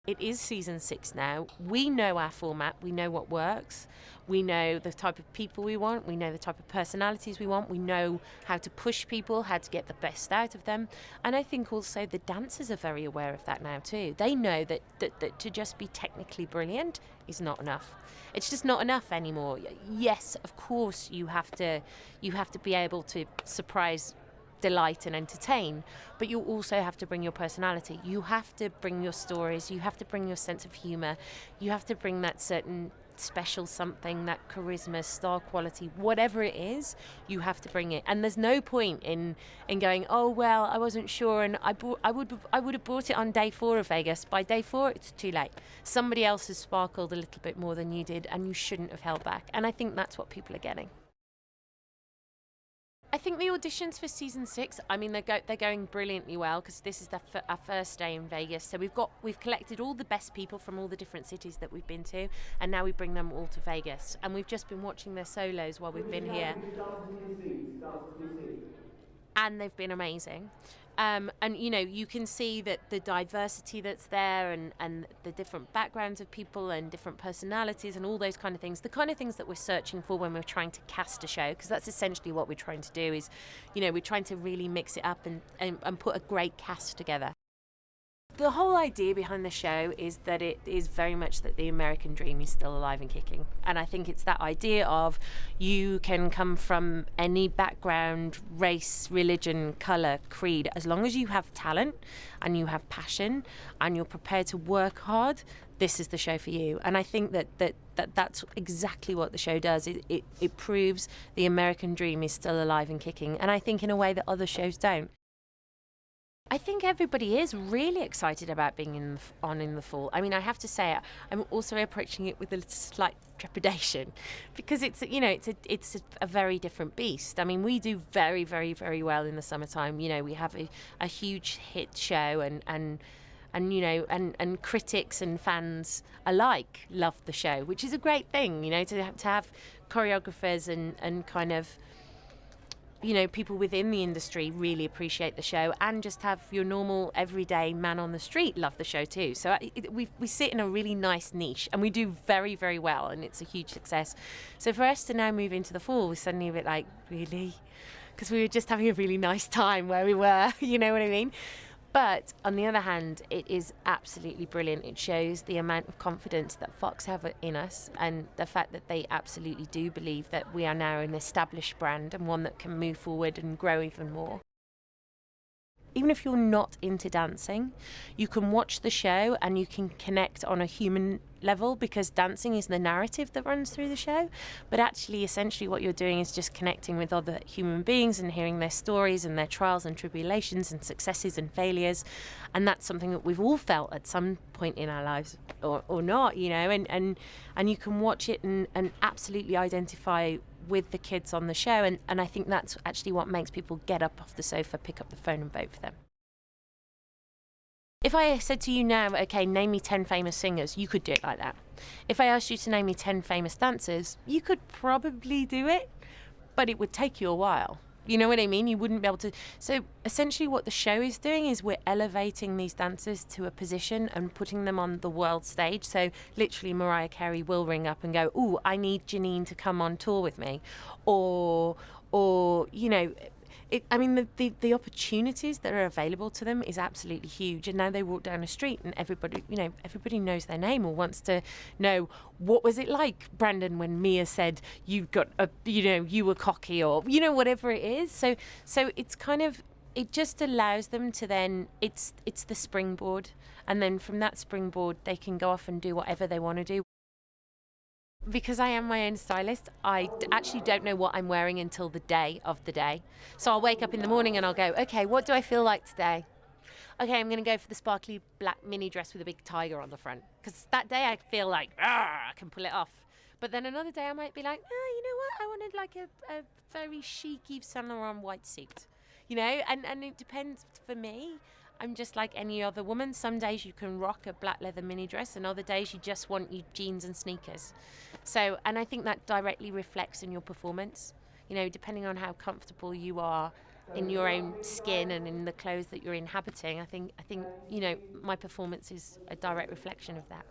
It is season 6 now. We know our format, we know what works, we know the type of people we want, we know the type of personalities we want, we know how to push people, how to get the best out of them. And I think also the dancers are very aware of that now too. They know that to just be technically brilliant is not enough. It's just not enough anymore. Yes, of course you have to be able to surprise, delight and entertain, but you also have to bring your personality. You have to bring your stories, you have to bring your sense of humour, you have to bring that certain special something, that charisma, star quality, whatever it is, you have to bring it. And there's no point in going, oh well, I wasn't sure and I would have brought it on day 4 of Vegas. By day 4 it's too late. Somebody else has sparkled a little bit more than you did and you shouldn't have held back. And I think that's what people are getting. I think the auditions for season 6, I mean, they're going brilliantly well because this is our first day in Vegas. So we've collected all the best people from all the different cities that we've been to, and now we bring them all to Vegas. And we've just been watching their solos while we've been here, and they've been amazing. And you know, you can see that the diversity that's there and the different backgrounds of people and different personalities and all those kind of things, the kind of things that we're searching for when we're trying to cast a show, because that's essentially what we're trying to do is, you know, we're trying to really mix it up and put a great cast together. The whole idea behind the show is that it is very much that the American dream is still alive and kicking. And I think it's that idea of you can come from any background, race, religion, colour, creed. As long as you have talent and you have passion and you're prepared to work hard, this is the show for you. And I think that's exactly what the show does. It proves the American dream is still alive and kicking. And I think in a way that other shows don't. I think everybody is really excited about being in the fall. I mean, I have to say, I'm also approaching it with a slight trepidation because it's a very different beast. I mean, we do very, very, very well in the summertime. You know, we have a huge hit show and you know, and critics and fans alike love the show, which is a great thing. You know, to have choreographers and kind of, you know, people within the industry really appreciate the show, and just have your normal everyday man on the street love the show too. So we sit in a really nice niche and we do very, very well, and it's a huge success. So for us to now move into the fall, we're suddenly a bit like, really? Because we were just having a really nice time where we were, you know what I mean? But on the other hand, it is absolutely brilliant. It shows the amount of confidence that Fox have in us, and the fact that they absolutely do believe that we are now an established brand and one that can move forward and grow even more. Even if you're not into dancing, you can watch the show and you can connect on a human level, because dancing is the narrative that runs through the show. But actually, essentially what you're doing is just connecting with other human beings and hearing their stories and their trials and tribulations and successes and failures. And that's something that we've all felt at some point in our lives, or not, you know, and you can watch it and absolutely identify with the kids on the show, and I think that's actually what makes people get up off the sofa, pick up the phone and vote for them. If I said to you now, okay, name me 10 famous singers, you could do it like that. If I asked you to name me 10 famous dancers, you could probably do it, but it would take you a while. You know what I mean? You wouldn't be able to. So essentially what the show is doing is we're elevating these dancers to a position and putting them on the world stage. So literally Mariah Carey will ring up and go, "Ooh, I need Janine to come on tour with me." Or you know, I mean, the opportunities that are available to them is absolutely huge. And now they walk down the street and everybody knows their name or wants to know, what was it like, Brandon, when Mia said you were cocky, or, you know, whatever it is. So it's kind of, it just allows them to then, it's the springboard. And then from that springboard, they can go off and do whatever they want to do. Because I am my own stylist, I actually don't know what I'm wearing until the day of the day. So I'll wake up in the morning and I'll go, okay, what do I feel like today? Okay, I'm going to go for the sparkly black mini dress with a big tiger on the front. Because that day I feel like, I can pull it off. But then another day I might be like, you know what? I wanted like a very chic Yves Saint Laurent white suit. You know, and it depends. For me, I'm just like any other woman. Some days you can rock a black leather mini dress, and other days you just want your jeans and sneakers. So, and I think that directly reflects in your performance. You know, depending on how comfortable you are in your own skin and in the clothes that you're inhabiting, I think my performance is a direct reflection of that.